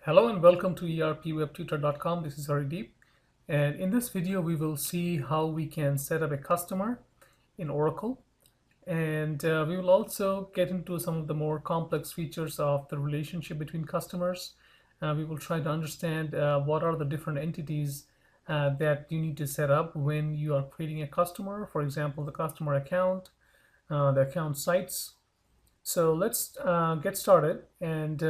Hello and welcome to erpwebtutor.com. This is Harideep, and in this video we will see how we can set up a customer in Oracle, and we will also get into some of the more complex features of the relationship between customers. We will try to understand what are the different entities that you need to set up when you are creating a customer. For example, the customer account, the account sites. So let's get started. And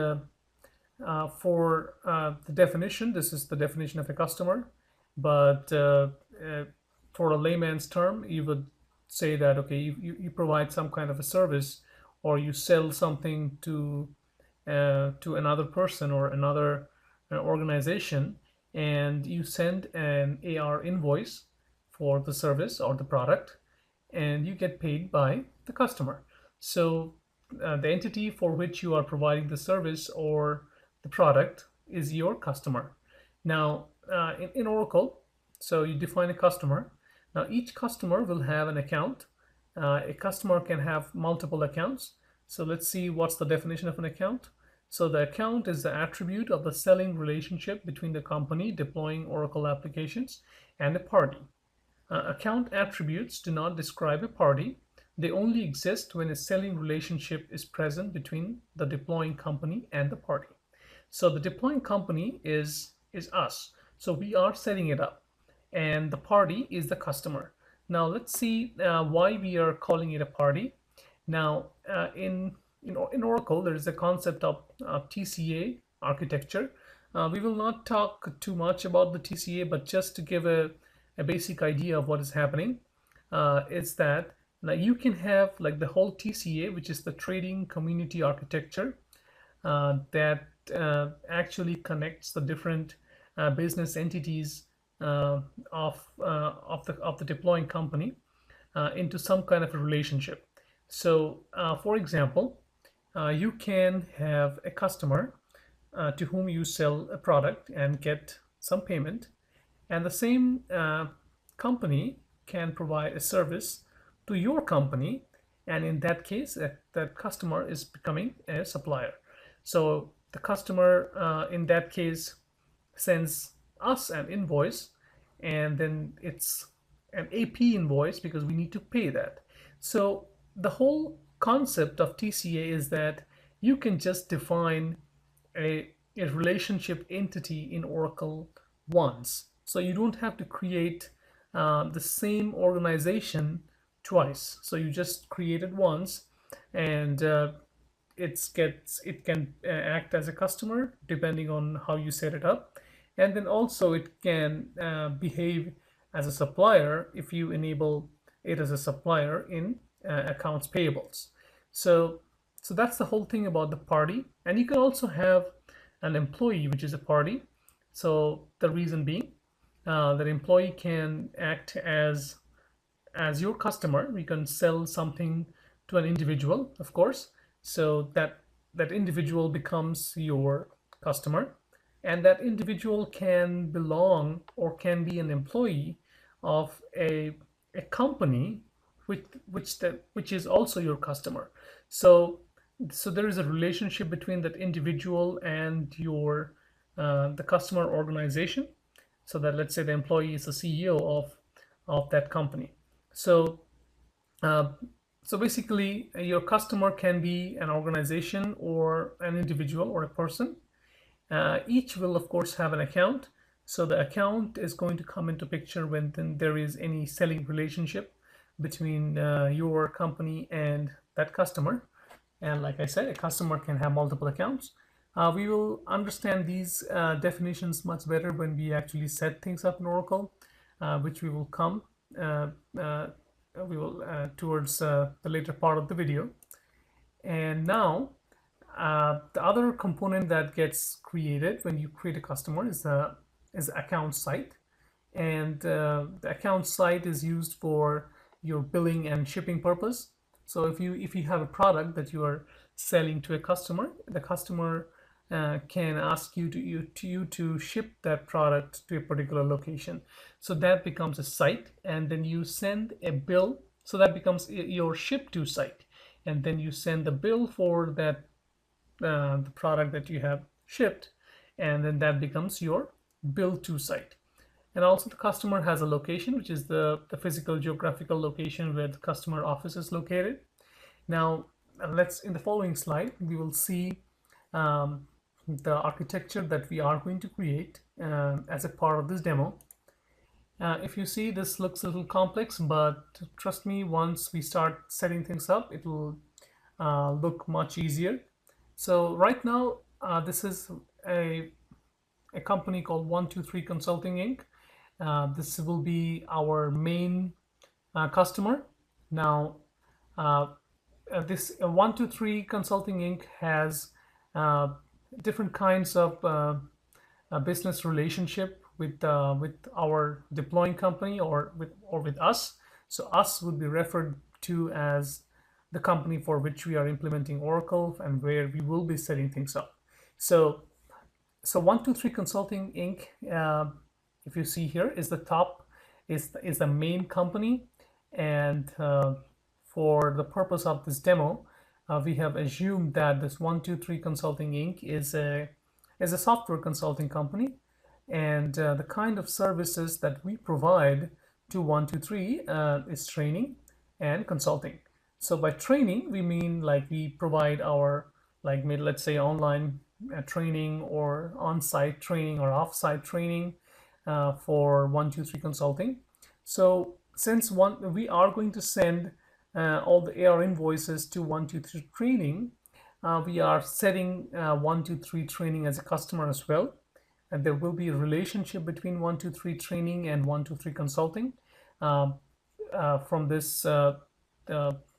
for the definition, this is the definition of a customer, but for a layman's term, you would say that, okay, you provide some kind of a service, or you sell something to another person or another organization, and you send an AR invoice for the service or the product, and you get paid by the customer. So the entity for which you are providing the service or the product is your customer. Now, in Oracle, so you define a customer. Now, each customer will have an account. A customer can have multiple accounts. So let's see what's the definition of an account. So the account is the attribute of the selling relationship between the company deploying Oracle applications and a party. Account attributes do not describe a party. They only exist when a selling relationship is present between the deploying company and the party. So the deploying company is us. So we are setting it up, and the party is the customer. Now let's see why we are calling it a party. Now in Oracle, there is a concept of TCA architecture. We will not talk too much about the TCA, but just to give a basic idea of what is happening, is that now you can have like the whole TCA, which is the trading community architecture, that actually connects the different business entities of the deploying company into some kind of a relationship. So, for example, you can have a customer to whom you sell a product and get some payment, and the same company can provide a service to your company, and in that case, that customer is becoming a supplier. So the customer in that case sends us an invoice, and then it's an AP invoice because we need to pay that. So the whole concept of TCA is that you can just define a relationship entity in Oracle once. So you don't have to create the same organization twice. So you just create it once, and it can act as a customer depending on how you set it up, and then also it can behave as a supplier if you enable it as a supplier in accounts payables. So that's the whole thing about the party. And you can also have an employee, which is a party. So the reason being that employee can act as your customer. We can sell something to an individual, of course, so that individual becomes your customer, and that individual can belong or can be an employee of a company which is also your customer. So there is a relationship between that individual and your the customer organization. So that, let's say, the employee is the CEO of that company. So uh, so basically, your customer can be an organization or an individual or a person. Each will, of course, have an account. So the account is going to come into picture when then there is any selling relationship between your company and that customer. And like I said, a customer can have multiple accounts. We will understand these definitions much better when we actually set things up in Oracle, which we will come towards the later part of the video. And now, the other component that gets created when you create a customer is the account site, and the account site is used for your billing and shipping purpose. So if you have a product that you are selling to a customer, the customer can ask you to ship that product to a particular location. So that becomes a site, and then you send a bill. So that becomes your ship to site, and then you send the bill for that the product that you have shipped, and then that becomes your build to site. And also the customer has a location, which is the physical geographical location where the customer office is located. Now, let's in the following slide, we will see the architecture that we are going to create as a part of this demo. If you see, this looks a little complex, but trust me, once we start setting things up, it will look much easier. So right now, this is a company called 123 Consulting Inc. This will be our main customer. Now, this 123 Consulting Inc. has different kinds of business relationship with our deploying company or with us. So us would be referred to as the company for which we are implementing Oracle and where we will be setting things up. So 123 Consulting Inc. If you see here is the top, is the main company, and for the purpose of this demo, we have assumed that this 123 Consulting Inc. is a software consulting company, and the kind of services that we provide to 123 is training and consulting. So by training, we mean like we provide our, like, let's say online training or on-site training or off-site training for 123 Consulting. So since we are going to send all the AR invoices to 123 Training, we are setting 123 Training as a customer as well, and there will be a relationship between 123 Training and 123 Consulting. From this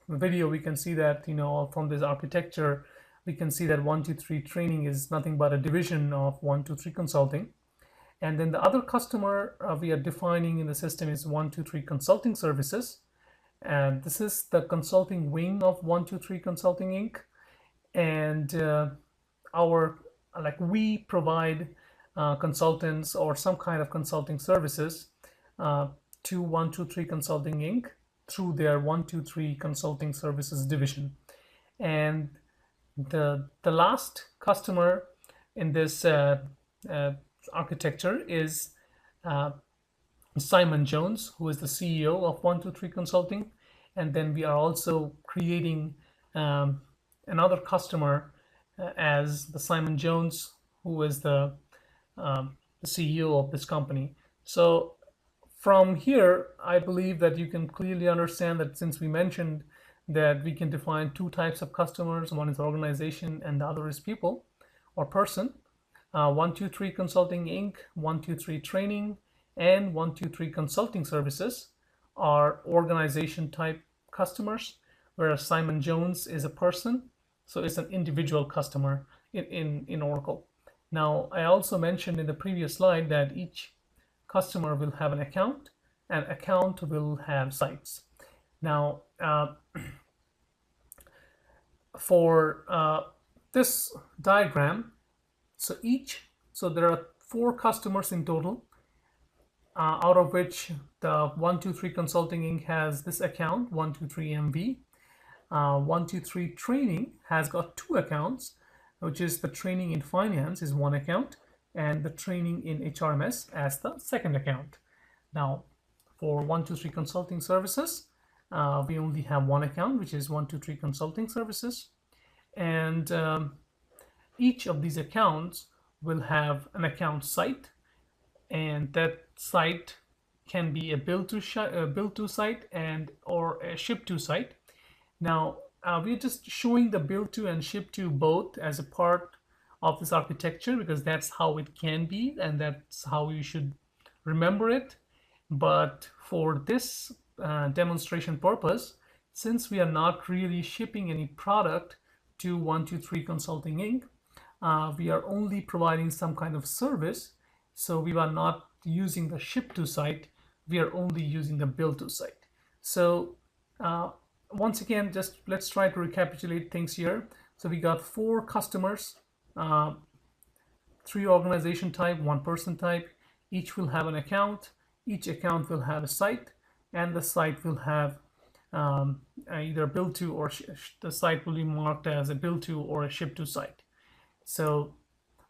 video, we can see that, from this architecture, we can see that 123 Training is nothing but a division of 123 Consulting. And then the other customer we are defining in the system is 123 Consulting Services. And this is the consulting wing of 123 Consulting Inc. And we provide consultants or some kind of consulting services to 123 Consulting Inc. through their 123 Consulting Services division. And the last customer in this architecture is Simon Jones, who is the CEO of 123 Consulting. And then we are also creating another customer as the Simon Jones, who is the CEO of this company. So from here, I believe that you can clearly understand that since we mentioned that we can define two types of customers, one is organization and the other is people or person. 123 Consulting Inc., 123 Training, and 123 Consulting Services are organization type customers, whereas Simon Jones is a person, so it's an individual customer in Oracle. Now, I also mentioned in the previous slide that each customer will have an account, and account will have sites. Now, for this diagram, so there are 4 customers in total, out of which the 123 Consulting Inc. has this account, 123 MV. 123 Training has got 2 accounts, which is the training in finance is 1 account, and the training in HRMS as the 2nd account. Now, for 123 Consulting Services, we only have 1 account, which is 123 Consulting Services, and each of these accounts will have an account site, and that site can be a build to site and or a ship to site. Now, we're just showing the build to and ship to both as a part of this architecture because that's how it can be and that's how you should remember it. But for this demonstration purpose, since we are not really shipping any product to 123 Consulting Inc., we are only providing some kind of service. So we are not using the ship to site, we are only using the build to site. So once again, just let's try to recapitulate things here. So we got 4 customers, 3 organization type, 1 person type. Each will have an account. Each account will have a site, and the site will have either build to or the site will be marked as a build to or a ship to site. So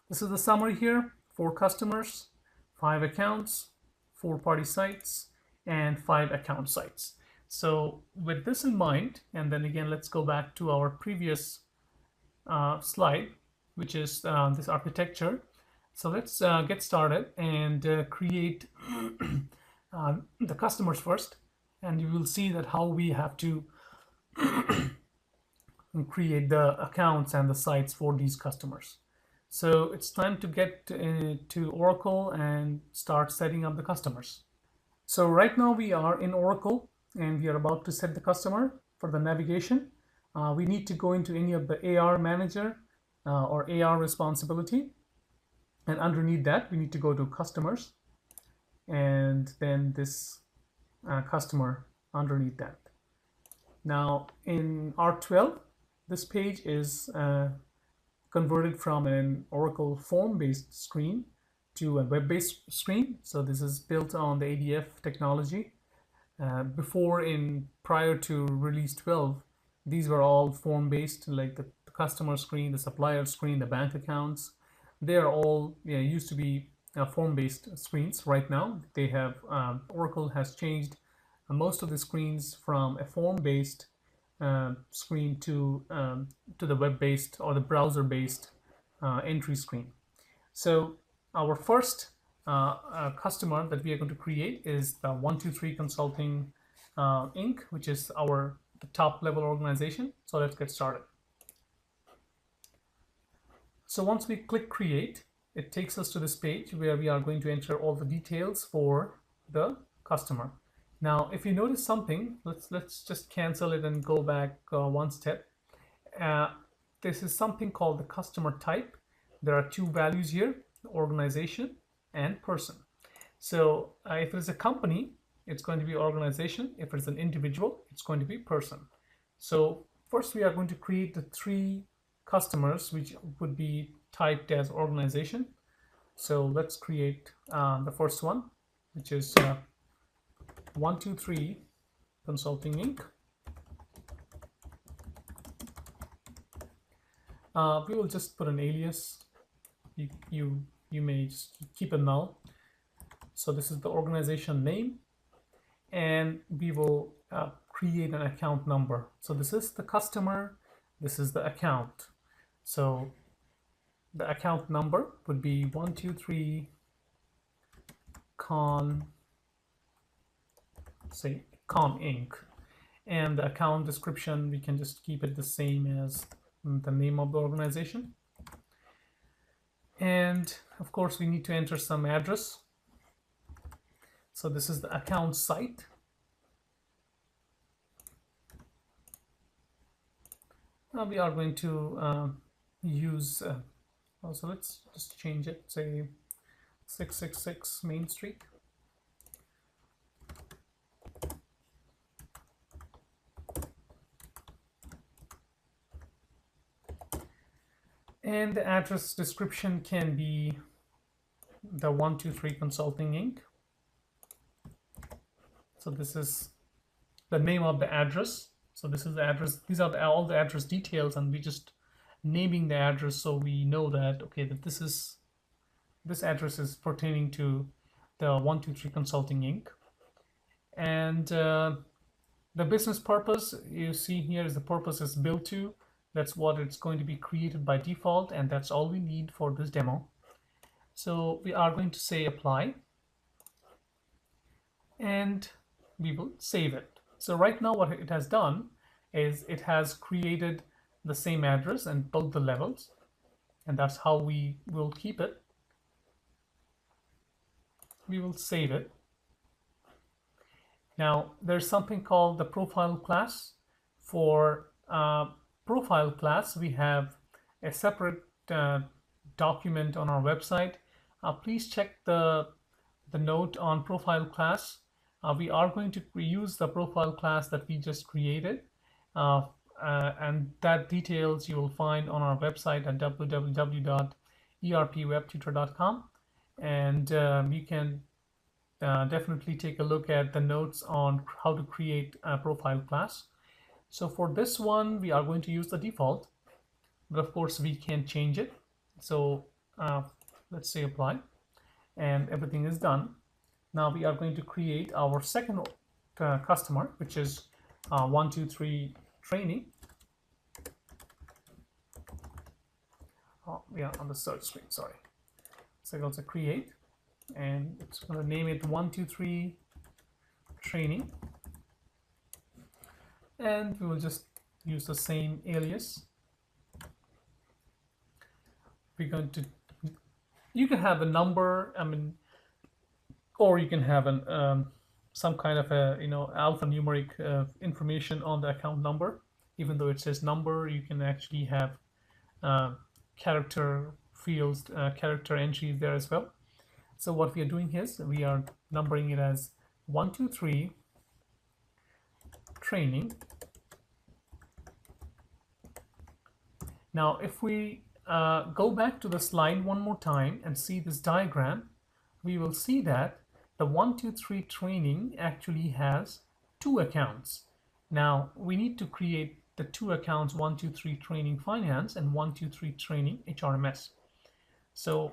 This is the summary here: 4 customers, 5 accounts, 4 party sites, and 5 account sites. So with this in mind, and then again, let's go back to our previous slide, which is this architecture. So let's get started and create the customers first, and you will see that how we have to create the accounts and the sites for these customers. So it's time to get to Oracle and start setting up the customers. So right now we are in Oracle and we are about to set the customer for the navigation. We need to go into any of the AR manager or AR responsibility. And underneath that, we need to go to customers and then this customer underneath that. Now in R12, this page is converted from an Oracle form-based screen to a web-based screen. So this is built on the ADF technology. Prior to release 12, these were all form-based, like the customer screen, the supplier screen, the bank accounts. They are all used to be form-based screens. Right now, they have Oracle has changed most of the screens from a form-based screen to the web-based or the browser-based entry screen. So our first customer that we are going to create is the 123 Consulting Inc., which is the top level organization. So let's get started. So once we click create, it takes us to this page where we are going to enter all the details for the customer. Now, if you notice something, let's just cancel it and go back one step. This is something called the customer type. There are 2 values here: organization and person. So if it is a company, it's going to be organization. If it's an individual, it's going to be person. So first we are going to create the 3 customers which would be typed as organization. So let's create the first one, which is 123 Consulting Inc. We will just put an alias. You may just keep it null. So this is the organization name, and we will create an account number. So this is the customer, this is the account. So the account number would be 123 Con Inc. And the account description, we can just keep it the same as the name of the organization. And of course, we need to enter some address. So this is the account site. Now we are going to use, so let's just change it, say 666 Main Street. And the address description can be the 123 Consulting Inc. So this is the name of the address. So this is the address. These are all the address details, and we just naming the address so we know that, okay, that this address is pertaining to the 123 Consulting Inc. And the business purpose you see here is the purpose is built to. That's what it's going to be created by default, and that's all we need for this demo. So we are going to say apply, and we will save it. So right now what it has done is it has created the same address and both the levels, and that's how we will keep it. We will save it. Now there's something called the profile class. For profile class, we have a separate document on our website. Please check the note on profile class. We are going to use the profile class that we just created, and that details you will find on our website at www.erpwebtutor.com, and you can definitely take a look at the notes on how to create a profile class. So for this one, we are going to use the default, but of course we can change it. So let's say apply, and everything is done. Now we are going to create our second customer, which is 123 training. Oh, yeah, on the search screen, sorry. So I go to create, and it's going to name it 123 training, and we will just use the same alias. We're going to, you can have a number, I mean, or you can have an some kind of a alphanumeric information on the account number. Even though it says number, you can actually have character fields, character entries there as well. So what we are doing is we are numbering it as 123 training. Now if we go back to the slide one more time and see this diagram, we will see that the 123 training actually has two accounts. Now we need to create the two accounts, 123 training finance and 123 training HRMS. So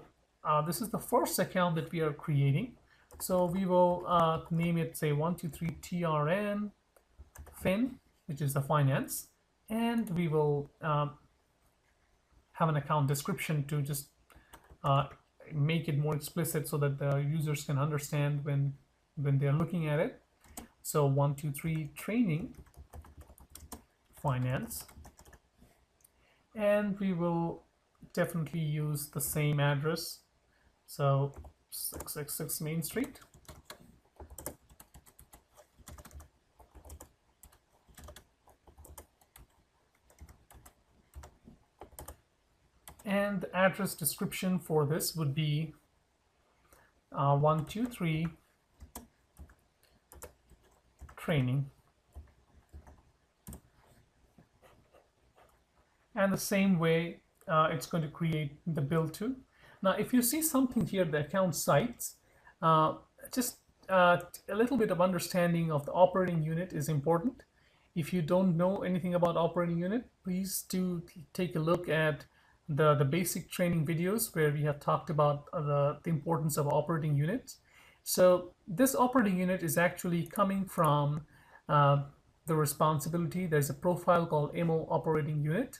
this is the first account that we are creating. So we will name it, say, 123 TRN Fin, which is the finance, and we will have an account description to just make it more explicit so that the users can understand when they're looking at it. So 123 training finance, and we will definitely use the same address, so 666 Main Street. And the address description for this would be 123 training. And the same way it's going to create the bill too. Now if you see something here, the account sites, just a little bit of understanding of the operating unit is important. If you don't know anything about operating unit, please do take a look at the basic training videos where we have talked about the importance of operating units. So this operating unit is actually coming from the responsibility. There's a profile called MO operating unit,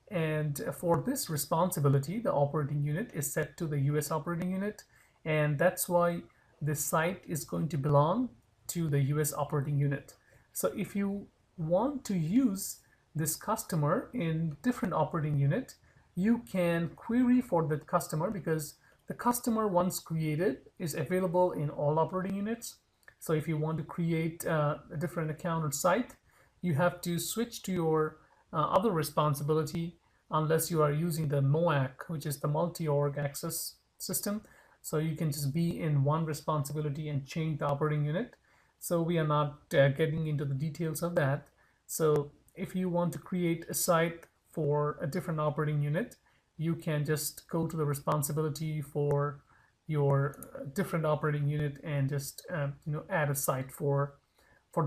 and for this responsibility the operating unit is set to the US operating unit, and that's why this site is going to belong to the US operating unit. So if you want to use this customer in different operating unit, you can query for that customer, because the customer once created is available in all operating units. So if you want to create a different account or site, you have to switch to your other responsibility unless you are using the MOAC, which is the multi-org access system. So you can just be in one responsibility and change the operating unit. So we are not getting into the details of that. So if you want to create a site for a different operating unit, you can just go to the responsibility for your different operating unit and just add a site for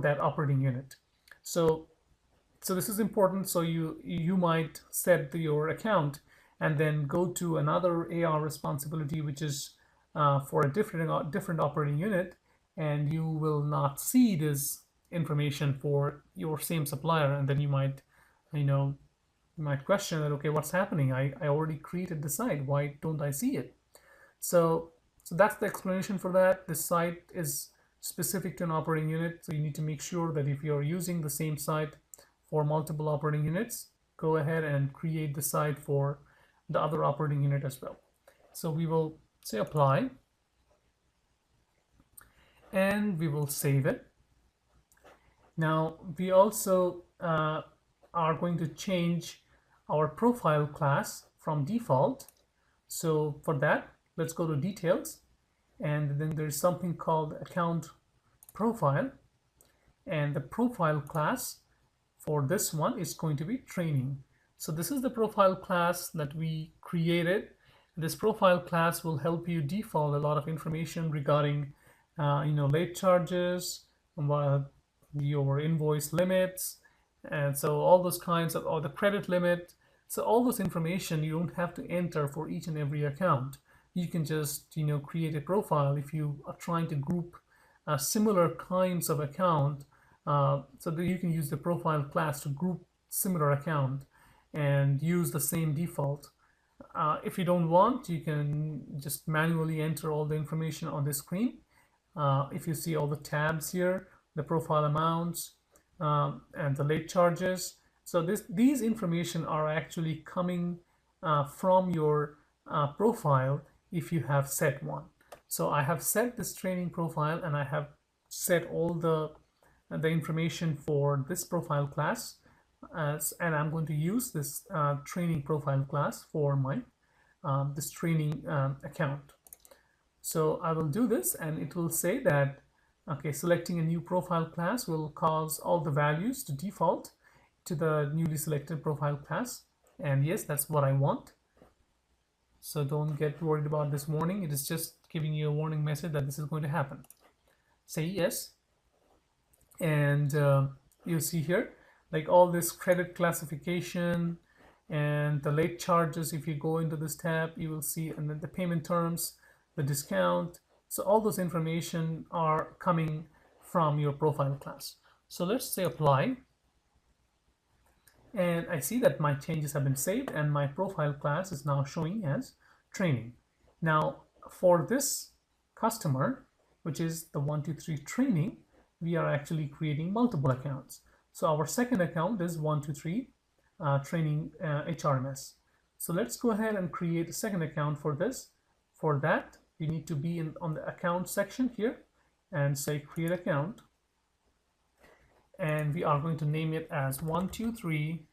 that operating unit. So this is important. So you might set your account and then go to another AR responsibility, which is for a different operating unit, and you will not see this information for your same supplier, and then you might question that, okay, what's happening? I already created the site. Why don't I see it? So that's the explanation for that. This site is specific to an operating unit. So you need to make sure that if you're using the same site for multiple operating units, go ahead and create the site for the other operating unit as well. So we will say apply, and we will save it. Now we also are going to change our profile class from default. So for that, let's go to details, and then there's something called account profile, and the profile class for this one is going to be training. So this is the profile class that we created. This profile class will help you default a lot of information regarding late charges, your invoice limits, and so all those kinds of, or the credit limit. So all this information you don't have to enter for each and every account. You can just create a profile if you are trying to group similar kinds of account, so that you can use the profile class to group similar account and use the same default. If you don't want, you can just manually enter all the information on the screen. If you see all the tabs here, the profile amounts, and the late charges. So these information are actually coming from your profile if you have set one. So I have set this training profile, and I have set all the information for this profile class, and I'm going to use this training profile class for my this training account. So I will do this, and it will say that, okay, selecting a new profile class will cause all the values to default to the newly selected profile class. And yes, that's what I want. So don't get worried about this warning. It is just giving you a warning message that this is going to happen. Say yes. And you'll see here, like all this credit classification and the late charges. If you go into this tab, you will see, and then the payment terms, the discount. So all those information are coming from your profile class. So let's say apply. And I see that my changes have been saved, and my profile class is now showing as training. Now for this customer, which is the 123 training, we are actually creating multiple accounts. So our second account is 123 training HRMS. So let's go ahead and create a second account for this. For that, you need to be on the account section here and say create account. And we are going to name it as 123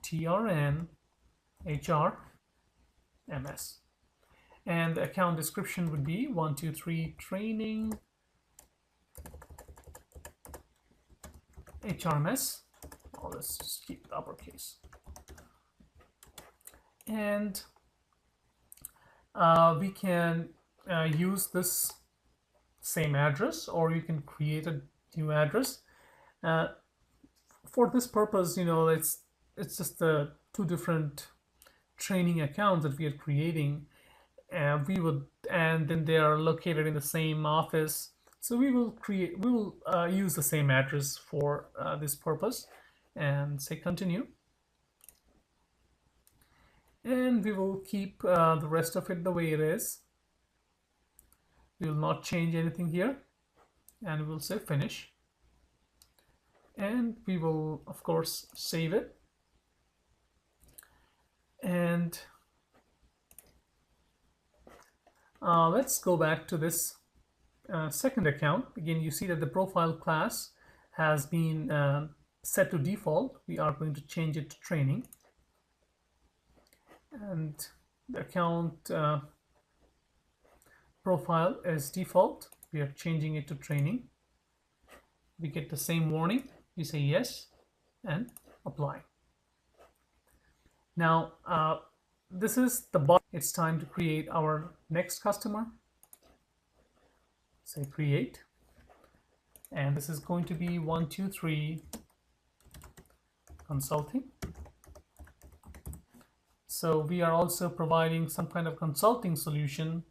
TRN HRMS. And the account description would be 123 training HRMS. Oh, let's just keep it uppercase. And we can use this same address, or you can create a new address. For this purpose, it's just the two different training accounts that we are creating. And then they are located in the same office. So we will use the same address for this purpose, and say continue. And we will keep the rest of it the way it is. We will not change anything here, and we will say finish. And we will, of course, save it. And let's go back to this second account. Again, you see that the profile class has been set to default. We are going to change it to training. And the account profile is default. We are changing it to training. We get the same warning. We say yes and apply. Now this is the button. It's time to create our next customer. Say create, and this is going to be 123 consulting. So we are also providing some kind of consulting solution.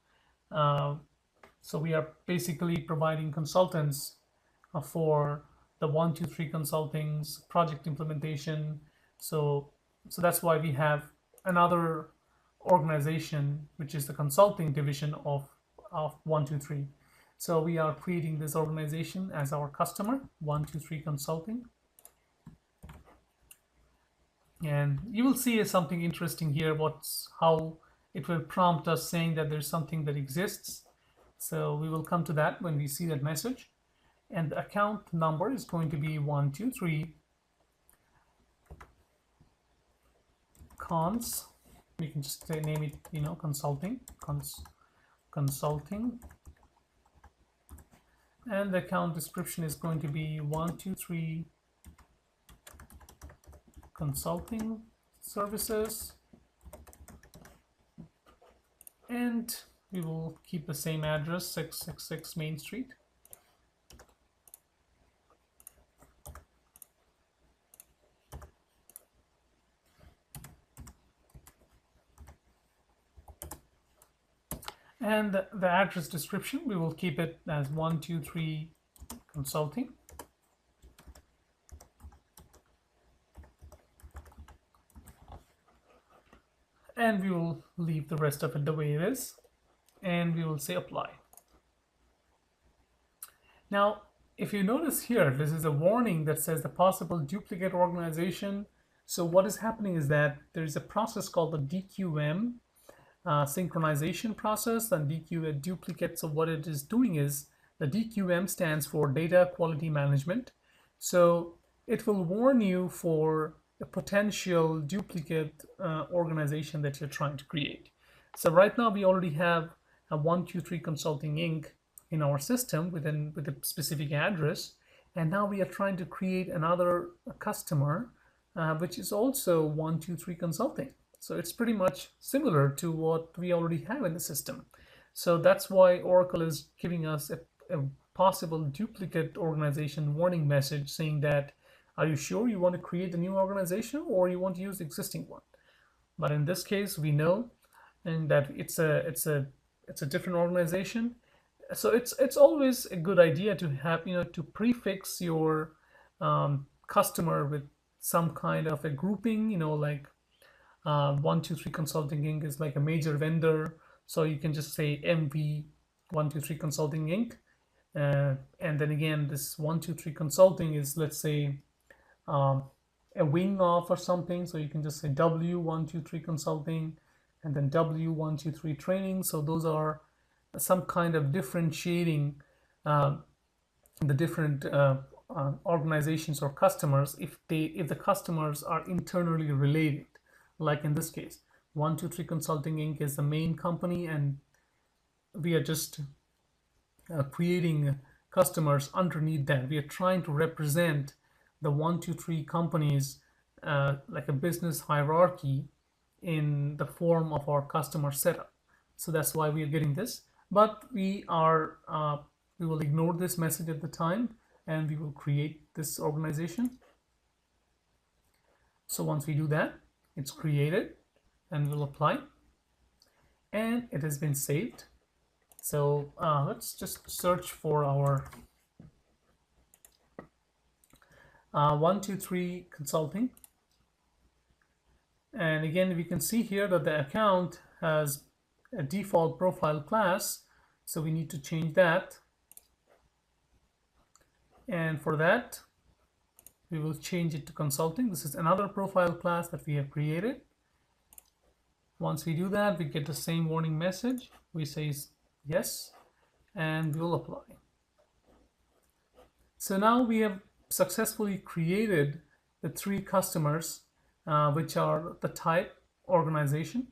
So we are basically providing consultants for the 123 consulting's project implementation. So that's why we have another organization, which is the consulting division of 123. So we are creating this organization as our customer, 123 Consulting. And you will see something interesting here, how it will prompt us saying that there's something that exists. So we will come to that when we see that message. And the account number is going to be 123 cons. We can just name it, consulting, consulting. And the account description is going to be 123 consulting services. And we will keep the same address, 666 Main Street. And the address description, we will keep it as 123 Consulting. And we will leave the rest of it the way it is. And we will say apply. Now, if you notice here, this is a warning that says the possible duplicate organization. So what is happening is that there is a process called the DQM synchronization process and DQM duplicate. So what it is doing is the DQM stands for data quality management. So it will warn you for a potential duplicate organization that you're trying to create. So right now we already have a 123 Consulting Inc. in our system with a specific address, and now we are trying to create another customer which is also 123 Consulting. So it's pretty much similar to what we already have in the system. So that's why Oracle is giving us a possible duplicate organization warning message saying that, are you sure you want to create a new organization or you want to use the existing one? But in this case, we know and that it's a different organization. So it's always a good idea to have, to prefix your customer with some kind of a grouping, like 123 Consulting Inc. is like a major vendor. So you can just say MV 123 Consulting Inc. And then again, this 123 Consulting is, let's say, a wing of or something. So you can just say W123 Consulting and then W123 Training. So those are some kind of differentiating the different organizations or customers if the customers are internally related. Like in this case, 123 Consulting Inc. is the main company, and we are just creating customers underneath that. We are trying to represent the 123 companies like a business hierarchy in the form of our customer setup. So that's why we are getting this. But we will ignore this message at the time, and we will create this organization. So once we do that, it's created, and we'll apply, and it has been saved. So let's just search for our 123 Consulting, and again we can see here that the account has a default profile class, so we need to change that. And for that, we will change it to Consulting. This is another profile class that we have created. Once we do that, we get the same warning message. We say yes, and we will apply. So now we have successfully created the 3 customers, which are the type organization.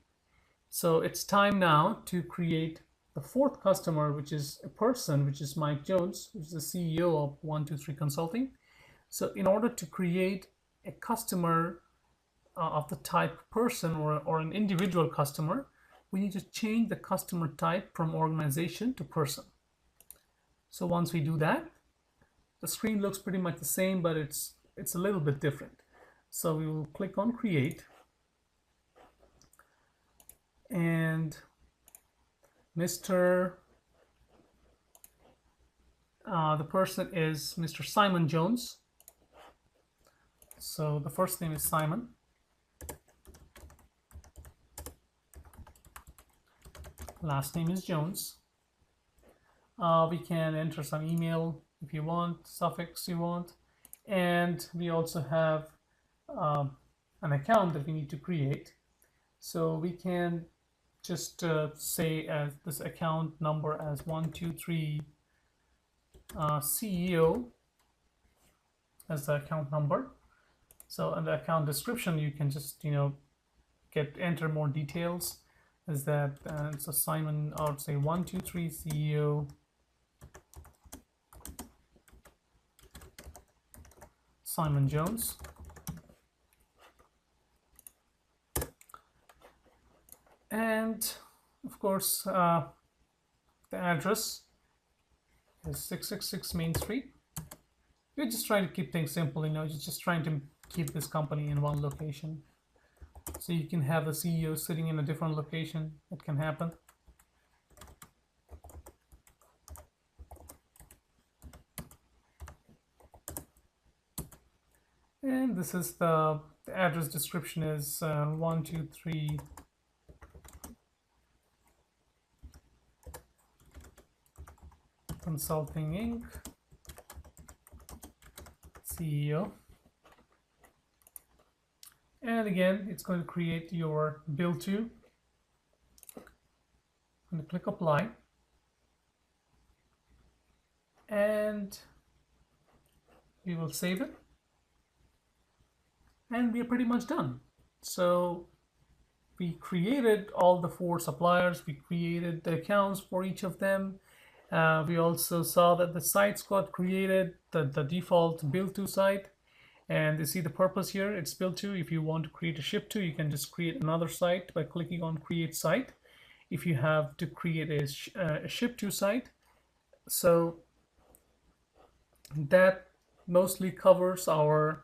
So it's time now to create the 4th customer, which is a person, which is Mike Jones, who's the CEO of 123 Consulting. So in order to create a customer of the type person or an individual customer, we need to change the customer type from organization to person. So once we do that, the screen looks pretty much the same, but it's a little bit different. So we will click on Create, and the person is Mr. Simon Jones. So the first name is Simon. Last name is Jones. We can enter some email if you want, suffix you want, and we also have an account that we need to create. So we can just say as this account number as 123 CEO as the account number. So in the account description, you can just enter more details. Is that so Simon, I would say 123 CEO Simon Jones. And of course, the address is 666 Main Street. We're just trying to keep things simple, just trying to keep this company in one location. So you can have the CEO sitting in a different location. It can happen. And this is the address description is 123 Consulting Inc. CEO. And again, it's going to create your bill to. I'm going to click apply. And we will save it. And we are pretty much done. So we created all the 4 suppliers. We created the accounts for each of them. We also saw that the sites got created, the default bill to site. And you see the purpose here, it's bill to. If you want to create a ship to, you can just create another site by clicking on create site. If you have to create a ship to site. So that mostly covers our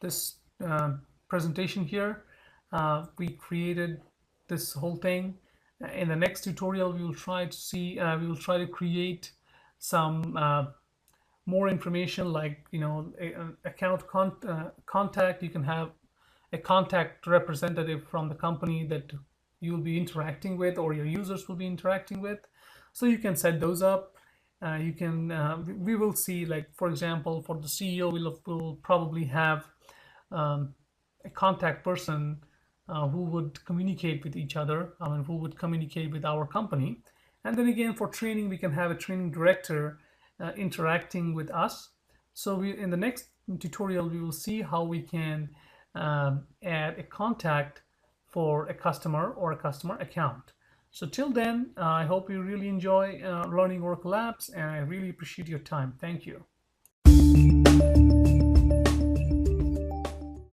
this presentation here. We created this whole thing. In the next tutorial, we will try to create some more information, like account contact. You can have a contact representative from the company that you will be interacting with, or your users will be interacting with. So you can set those up. You can we will see, like, for example, for the CEO, we'll probably have a contact person who would communicate with each other, who would communicate with our company. And then again, for training, we can have a training director interacting with us. So in the next tutorial, we will see how we can add a contact for a customer or a customer account. So till then, I hope you really enjoy learning Oracle apps, and I really appreciate your time. Thank you.